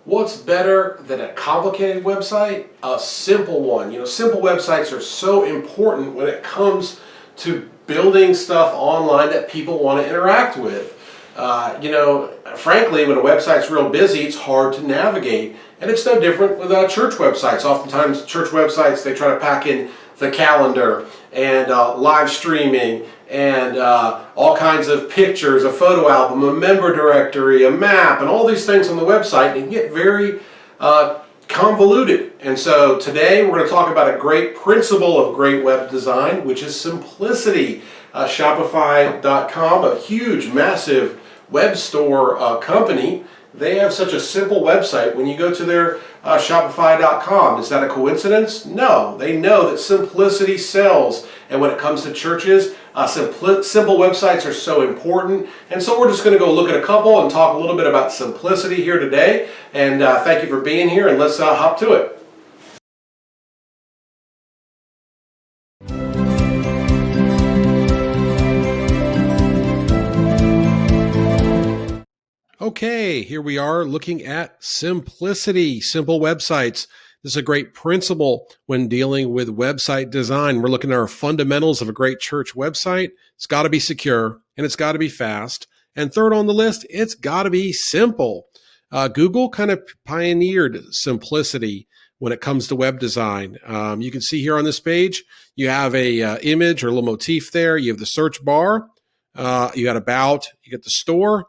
What's better than a complicated website? A simple one. Simple websites are so important when it comes to building stuff online that people want to interact with. Frankly, when a website's real busy, it's hard to navigate. And it's no different with church websites. Oftentimes, church websites, they try to pack in the calendar and live streaming and all kinds of pictures, a photo album, a member directory, a map, and all these things on the website, and get very convoluted. And so today we're going to talk about a great principle of great web design, which is simplicity. Shopify.com, a huge, massive web store company, they have such a simple website. When you go to their Shopify.com, is that a coincidence? No. They know that simplicity sells. And when it comes to churches, simple websites are so important. And so we're just going to go look at a couple and talk a little bit about simplicity here today. And thank you for being here, and let's hop to it. Okay, here we are looking at simplicity, simple websites. This is a great principle when dealing with website design. We're looking at our fundamentals of a great church website. It's got to be secure and it's got to be fast. And third on the list, it's got to be simple. Google kind of pioneered simplicity when it comes to web design. You can see here on this page, you have a image or a little motif there. You have the search bar. You got about, you get the store,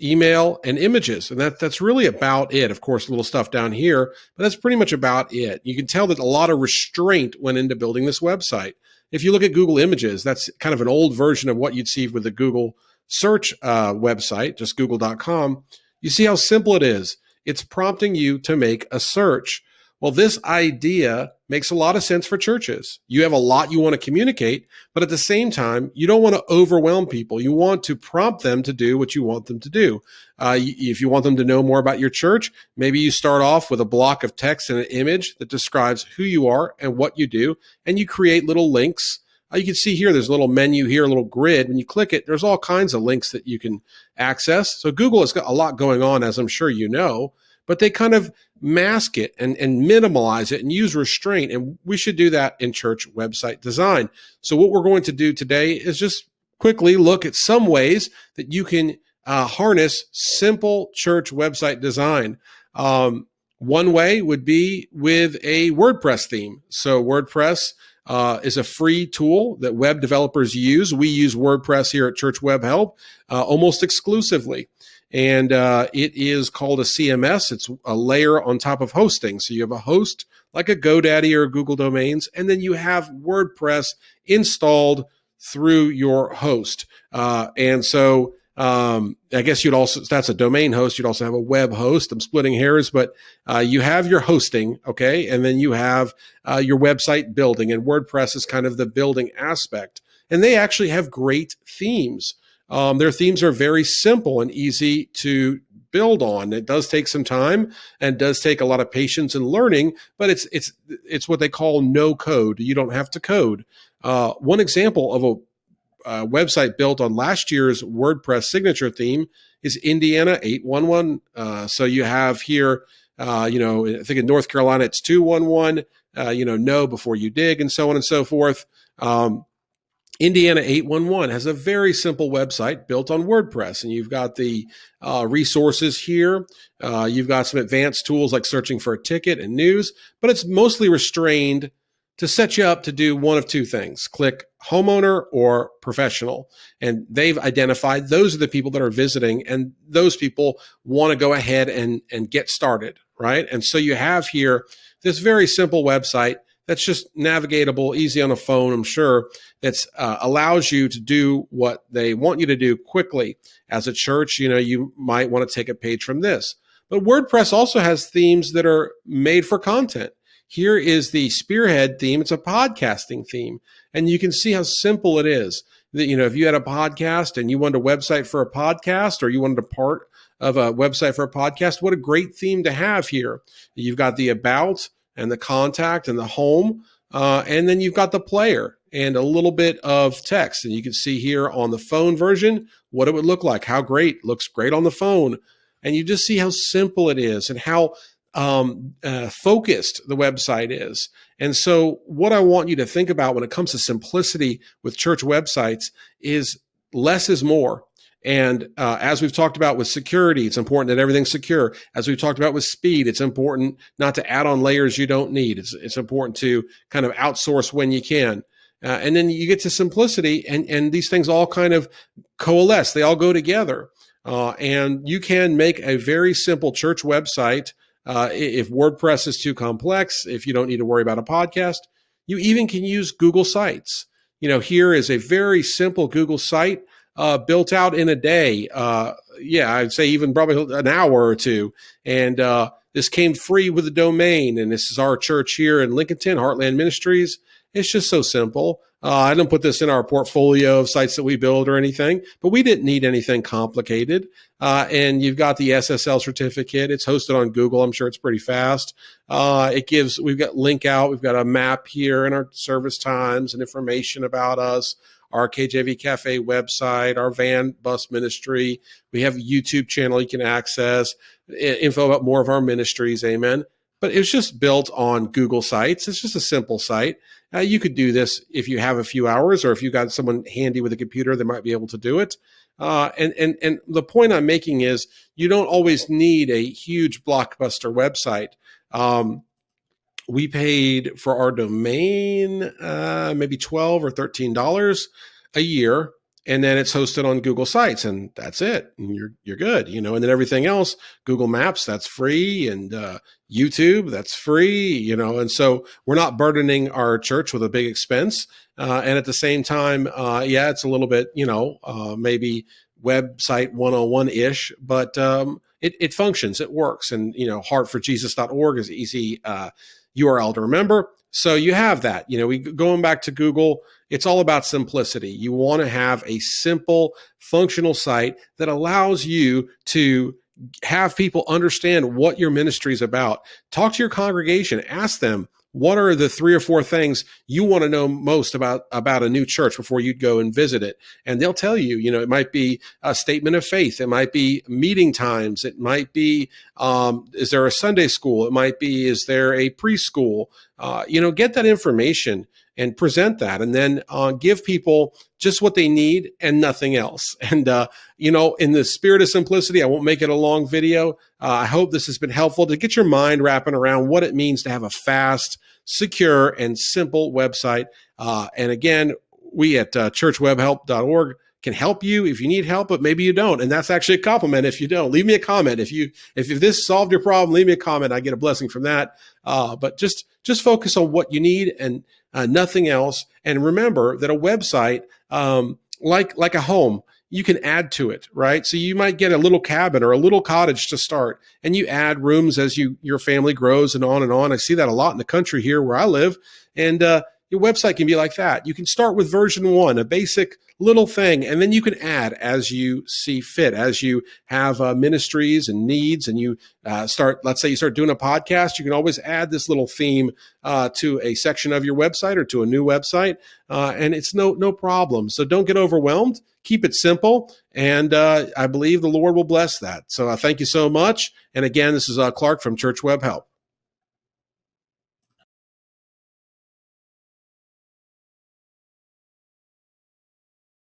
email, and images. And that's really about it. Of course, a little stuff down here, but that's pretty much about it. You can tell that a lot of restraint went into building this website. If you look at Google Images, that's kind of an old version of what you'd see with the Google search website, just google.com. You see how simple it is. It's prompting you to make a search. Well, this idea makes a lot of sense for churches. You have a lot you want to communicate, but at the same time, you don't want to overwhelm people. You want to prompt them to do what you want them to do. If you want them to know more about your church, maybe you start off with a block of text and an image that describes who you are and what you do, and you create little links. You can see here, there's a little menu here, a little grid. When you click it, there's all kinds of links that you can access. So Google has got a lot going on, as I'm sure you know, but they kind of mask it and minimalize it and use restraint. And we should do that in church website design. So what we're going to do today is just quickly look at some ways that you can harness simple church website design. One way would be with a WordPress theme. So WordPress is a free tool that web developers use. We use WordPress here at Church Web Help almost exclusively. And it is called a CMS. It's a layer on top of hosting. So you have a host like a GoDaddy or Google Domains, and then you have WordPress installed through your host. And so I guess you'd also, that's a domain host. You'd also have a web host. I'm splitting hairs, but you have your hosting, okay? And then you have your website building, and WordPress is kind of the building aspect. And they actually have great themes. Their themes are very simple and easy to build on. It does take some time and does take a lot of patience and learning, but it's what they call no code. You don't have to code. One example of a website built on last year's WordPress signature theme is Indiana 811. So you have here, I think in North Carolina it's 211. Know before you dig, and so on and so forth. Indiana 811 has a very simple website built on WordPress, and you've got the resources here. You've got some advanced tools like searching for a ticket and news, but it's mostly restrained to set you up to do one of two things: click homeowner or professional. And they've identified those are the people that are visiting, and those people want to go ahead and get started, right? And so you have here this very simple website that's just navigatable, easy on a phone, I'm sure, that allows you to do what they want you to do quickly. As a church, you might want to take a page from this. But WordPress also has themes that are made for content. Here is the Spearhead theme. It's a podcasting theme. And you can see how simple it is. That, if you had a podcast and you wanted a website for a podcast, or you wanted a part of a website for a podcast, what a great theme to have here. You've got the about and the contact and the home, and then you've got the player and a little bit of text. And you can see here on the phone version what it would look like. How great. Looks great on the phone. and you just see how simple it is and how focused the website is. And so what I want you to think about when it comes to simplicity with church websites is less is more. And as we've talked about with security, it's important that everything's secure. As we've talked about with speed, it's important not to add on layers you don't need. It's important to kind of outsource when you can. And then you get to simplicity, and these things all kind of coalesce. They all go together. And you can make a very simple church website. If WordPress is too complex, if you don't need to worry about a podcast, you even can use Google Sites. Here is a very simple Google site built out in a day. I'd say even probably an hour or two. And this came free with a domain. And this is our church here in Lincolnton, Heartland Ministries. It's just so simple. I don't put this in our portfolio of sites that we build or anything, but we didn't need anything complicated. And you've got the SSL certificate. It's hosted on Google. I'm sure it's pretty fast. We've got link out. We've got a map here and our service times and information about us, our KJV Cafe website, our van bus ministry. We have a YouTube channel you can access, info about more of our ministries. Amen. But it's just built on Google Sites. It's just a simple site. You could do this if you have a few hours, or if you got someone handy with a computer that might be able to do it. And the point I'm making is you don't always need a huge blockbuster website. We paid for our domain maybe $12 or $13 a year. And then it's hosted on Google Sites, and that's it. And you're good, And then everything else, Google Maps, that's free, and YouTube, that's free, And so we're not burdening our church with a big expense. And at the same time, it's a little bit, maybe website 101-ish, but it functions, it works, and heartforjesus.org is easy URL to remember. So you have that. Going back to Google, it's all about simplicity. You want to have a simple, functional site that allows you to have people understand what your ministry is about. Talk to your congregation. Ask them, what are the 3 or 4 things you want to know most about a new church before you'd go and visit it? And they'll tell you, it might be a statement of faith. It might be meeting times. It might be, is there a Sunday school? It might be, is there a preschool? Get that information and present that, and then give people just what they need and nothing else. And, in the spirit of simplicity, I won't make it a long video. I hope this has been helpful to get your mind wrapping around what it means to have a fast, secure, and simple website. And again, we at churchwebhelp.org can help you if you need help, but maybe you don't. And that's actually a compliment if you don't. Leave me a comment. If this solved your problem, leave me a comment. I get a blessing from that. But just focus on what you need and nothing else. And remember that a website, like a home, you can add to it, right? So you might get a little cabin or a little cottage to start, and you add rooms as your family grows and on and on. I see that a lot in the country here where I live. And your website can be like that. You can start with version 1, a basic little thing, and then you can add as you see fit, as you have ministries and needs, and you let's say you start doing a podcast, you can always add this little theme to a section of your website or to a new website, and it's no problem. So don't get overwhelmed. Keep it simple, and I believe the Lord will bless that. So thank you so much. And again, this is Clark from Church Web Help.